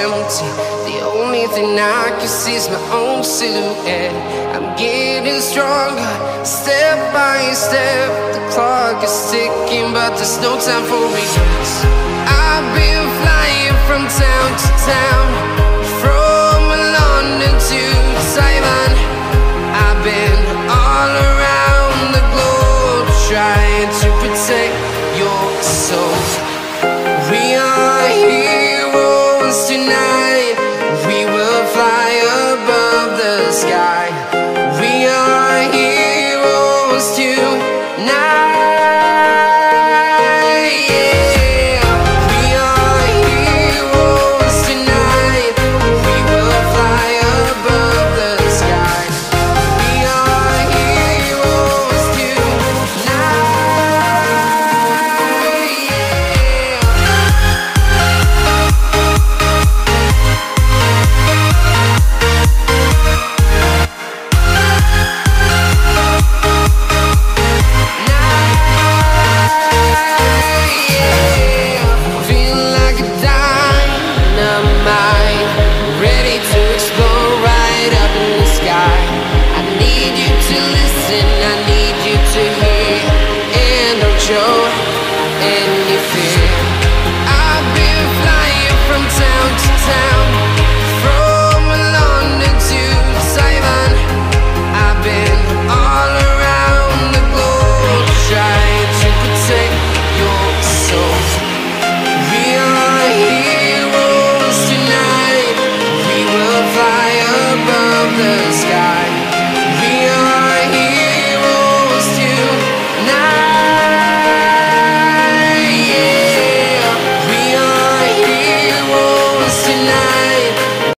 empty. The only thing I can see is my own silhouette. I'm getting stronger, step by step. The clock is ticking, but there's no time for regrets. I've been flying from town to town.